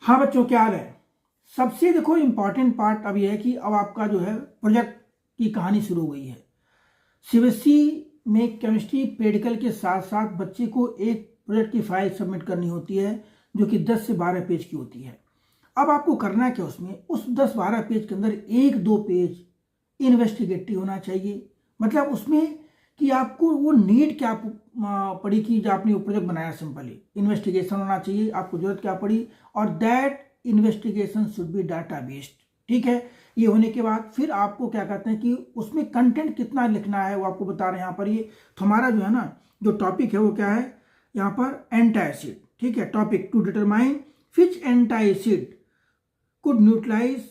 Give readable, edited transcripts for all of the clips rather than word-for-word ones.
हाँ बच्चों, क्या हाल है। सबसे देखो इम्पॉर्टेंट पार्ट अब यह है कि अब आपका जो है प्रोजेक्ट की कहानी शुरू हो गई है। सीबीएसई में केमिस्ट्री प्रैक्टिकल के साथ साथ बच्चे को एक प्रोजेक्ट की फाइल सबमिट करनी होती है जो कि 10 से 12 पेज की होती है। अब आपको करना क्या, उसमें उस 10-12 पेज के अंदर 1-2 पेज इन्वेस्टिगेटिव होना चाहिए। मतलब उसमें कि आपको वो नीड क्या पड़ी कि जो आपने वो प्रोजेक्ट बनाया, सिंपली इन्वेस्टिगेशन होना चाहिए, आपको जरूरत क्या पड़ी, और that investigation should be data based. ठीक है, ये होने के बाद फिर आपको क्या कहते हैं कि उसमें कंटेंट कितना लिखना है वो आपको बता रहे हैं यहाँ पर। ये तो हमारा जो है ना, जो टॉपिक है वो क्या है यहाँ पर, एंटासिड। ठीक है, topic to determine which antacid could neutralise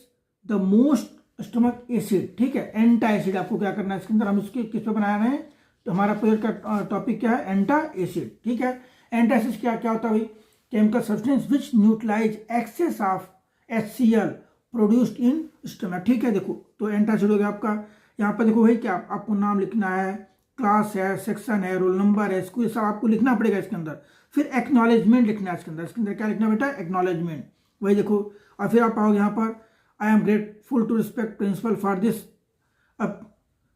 the most stomach acid. ठीक है, एंटा एसिड आपको क्या करना है इसके अंदर, हम इसके किस पे बना रहे हैं, तो हमारा प्रोजेक्ट का टॉपिक क्या है, एंटा एसिड। ठीक है, एंटा एसिड क्या होता है भाई, chemical substance which neutralise excess of HCl produced in stomach. ठीक है, देखो तो एंटा एसिड हो गया आपका। यहाँ पर देखो भाई क्या आपको नाम लिखना है, क्लास है, सेक्शन है, रोल नंबर है, इसको सब आपको लिखना पड़ेगा इसके अंदर। फिर एक्नॉलेजमेंट लिखना है इसके अंदर क्या लिखना बेटा, एक्नॉलेजमेंट। वही देखो, और फिर आप आओगे यहाँ पर, I am grateful to respect principal for this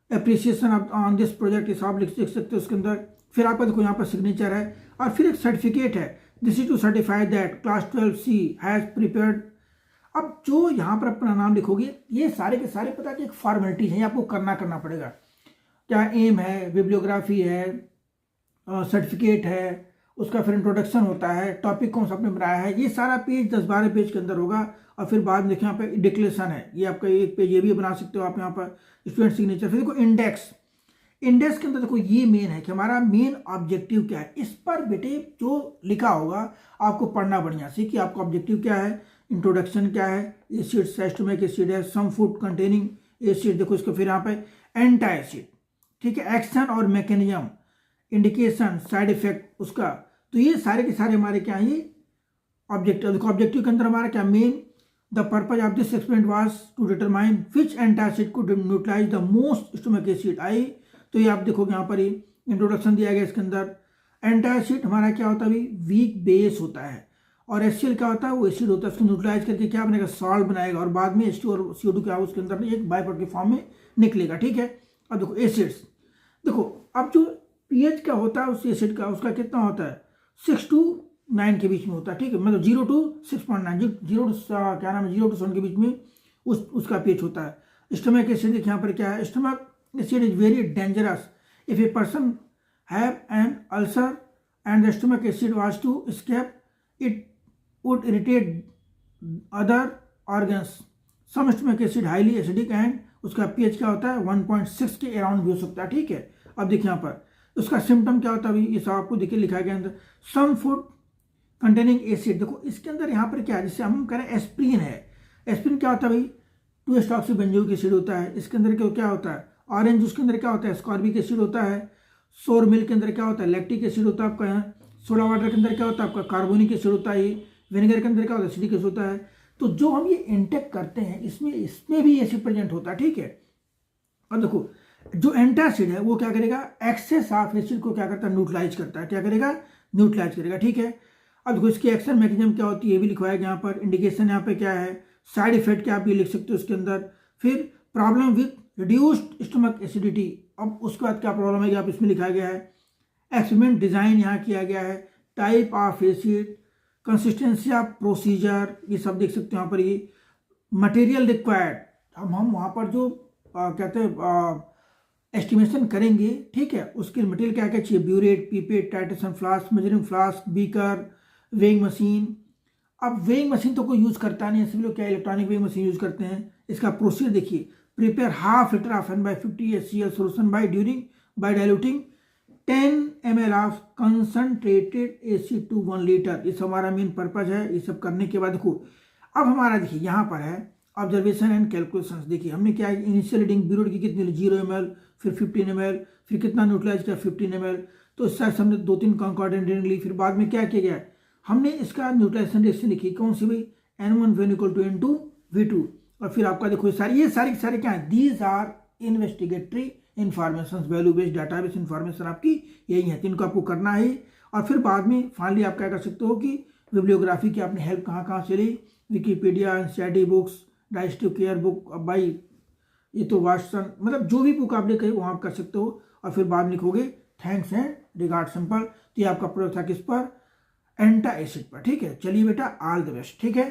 appreciation on this project, इस आप लिख सकते हो उसके अंदर। फिर आपका देखो यहाँ पर सिग्नेचर है, और फिर एक सर्टिफिकेट है, this is to certify that class 12C has prepared. अब जो यहाँ पर अपना नाम लिखोगे, ये सारे के सारे पता कि एक फॉर्मेलिटीज है, आपको करना पड़ेगा। क्या एम है, बिब्लियोग्राफी है, सर्टिफिकेट है, उसका फिर इंट्रोडक्शन होता है, टॉपिक कौन सा आपने बनाया है, ये सारा पेज 10-12 पेज के अंदर होगा। और फिर बाद में देखिए यहाँ पे डिक्लेरेशन है, ये आपका एक पेज ये भी बना सकते हो आप यहाँ पर, स्टूडेंट सिग्नेचर। फिर देखो इंडेक्स के अंदर देखो ये मेन है कि हमारा मेन ऑब्जेक्टिव क्या है। इस पर बेटे जो लिखा होगा आपको पढ़ना बढ़िया से कि आपका ऑब्जेक्टिव क्या है, इंट्रोडक्शन क्या है, एसिड साइस्टोमिक एसिड है, सम फूड कंटेनिंग एसिड, देखो इसको फिर यहाँ पे एंटा एसिड। ठीक है, एक्शन और मैकेनिज्म, इंडिकेशन, साइड इफेक्ट उसका, तो ये सारे के सारे हमारे क्या है, ये ऑब्जेक्टिव। देखो ऑब्जेक्टिव के अंदर हमारा क्या main, the purpose of this experiment was to determine which antacid could neutralise the most stomach acid आई। तो ये आप देखोगे यहाँ पर ही इंट्रोडक्शन दिया गया इसके अंदर। एंटासिड हमारा क्या होता है, वीक बेस होता है, और HCl क्या होता है, वो एसिड होता है, उसको न्यूट्रलाइज करके क्या बनेगा, सॉल्ट बनाएगा, और बाद में H2 और CO2 क्या उसके अंदर एक बाय प्रोडक्ट के फॉर्म में निकलेगा। ठीक है, अब देखो एसिड्स, देखो अब जो pH का होता है उस एसिड का, उसका कितना होता है, 6 to 9 के बीच में होता है। ठीक है, मतलब 0 to 6.9, 0 to क्या नाम है, 0 to 7 के बीच में उसका pH होता है। स्टमक एसिड यहाँ पर क्या है, stomach acid is very dangerous if a person have an ulcer and the stomach acid was to escape it would irritate other organs. Some stomach acid highly acidic and उसका pH क्या होता है 1.6 के around भी हो सकता है। ठीक है, अब देखिए यहाँ पर उसका सिम्टम क्या होता है, ये सब आपको देखिए लिखा गया अंदर। सम फूड कंटेनिंग एसिड, देखो इसके अंदर यहाँ पर क्या है, जिससे हम कह रहे हैं एस्प्रिन है। एस्प्रिन क्या होता है भाई, 2-एस्टॉक्सीबेंजोइक एसिड होता है। इसके अंदर क्या होता है, ऑरेंज जूस के अंदर क्या होता है, स्कॉर्बिक एसिड होता है। सोर मिल्क के अंदर क्या होता है, लैक्टिक एसिड होता है आपका यहाँ। सोडा वाटर के अंदर क्या होता है आपका, कार्बोनिक एसिड होता है। विनेगर के अंदर क्या होता है, एसिडिक एसिड होता है। तो जो हम ये इंटेक करते हैं इसमें भी एसिड प्रेजेंट होता है। ठीक है, अब देखो जो एंटासिड है वो क्या करेगा, एक्सेस ऑफ एसिड को क्या करता है, न्यूट्रलाइज करता है। क्या करेगा, न्यूट्रलाइज करेगा। ठीक है, अब देखो इसकी एक्शन मैकेनिज्म क्या होती है, ये भी लिखवाया गया यहाँ पर। इंडिकेशन यहाँ पे क्या है, साइड इफेक्ट क्या आप ये लिख सकते हो उसके अंदर। फिर problem with reduced stomach acidity, अब उसके बाद क्या प्रॉब्लम है आप इसमें लिखा गया है। एक्सपेरिमेंट डिजाइन यहाँ किया गया है। Type of acid, consistency of procedure, ये सब देख सकते हो यहाँ पर। ये मटेरियल रिक्वायर्ड, हम वहाँ पर जो कहते हैं एस्टिमेशन करेंगे। ठीक है, उसके मटेरियल क्या क्या चाहिए, burette, pipette, titration flask, measuring flask, beaker, weighing machine. अब वेइंग मशीन तो कोई यूज़ करता नहीं है, सभी लोग क्या इलेक्ट्रॉनिक वेइंग मशीन यूज़ करते हैं। इसका प्रोसीजर देखिए, prepare half litre of N/50 HCl solution by diluting 10 ml of concentrated acid to 1 litre. इस हमारा मेन पर्पज है। ये सब करने के बाद देखो अब हमारा देखिए यहाँ पर है ऑब्जर्वेशन एंड कैलकुलेशंस। देखिए हमने क्या इनिशियल रीडिंग ब्यूरेट की कितनी, 0 ml, फिर 15 ml, फिर कितना न्यूट्रलाइज किया 15 ml। तो इस साइड हमने 2-3 कॉन्कॉर्डेंट रीडिंग ली। फिर बाद में क्या किया गया, हमने इसका न्यूट्रलाइजेशन रिएक्शन लिखी, कौन सी भाई, N1 = N2V2। और फिर आपका देखो ये सारी क्या है, these are investigatory information, value based database information आपकी यही है, इनको आपको करना है। और फिर बाद में फाइनली आप क्या कर सकते हो कि बिब्लियोग्राफी की आपने हेल्प कहाँ कहाँ से ली, Wikipedia, NCERT books, digestive care book. अब भाई ये तो वाटसन, मतलब जो भी बुक आपने कही वो आप कर सकते हो। और फिर बाद में लिखोगे थैंक्स एंड रिगार्ड सिंपल। तो ये आपका प्रोजेक्ट था किस पर, एंटा एसिड पर। ठीक है, चलिए बेटा, ऑल द बेस्ट। ठीक है।